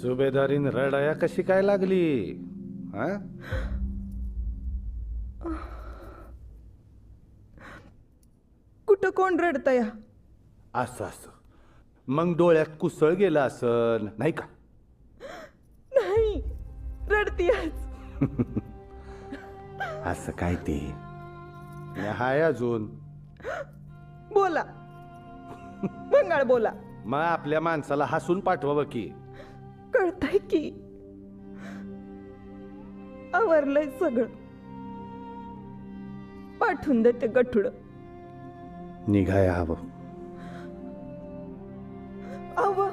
सुभेदारीन रडाया कशी काय लागली? हा, कुठं कोण रडतया? असं असं मग डोळ्यात कुसळ गेलं असन नाही का? नाही, रडतीयच. असं काय ते हाय अजून. बोला मंगाळ, बोला. मग आपल्या माणसाला हसून पाठवावं की. कळतंय की आवरलंय सगळं. पाठवून देते गठुड. निघाय हवं. आव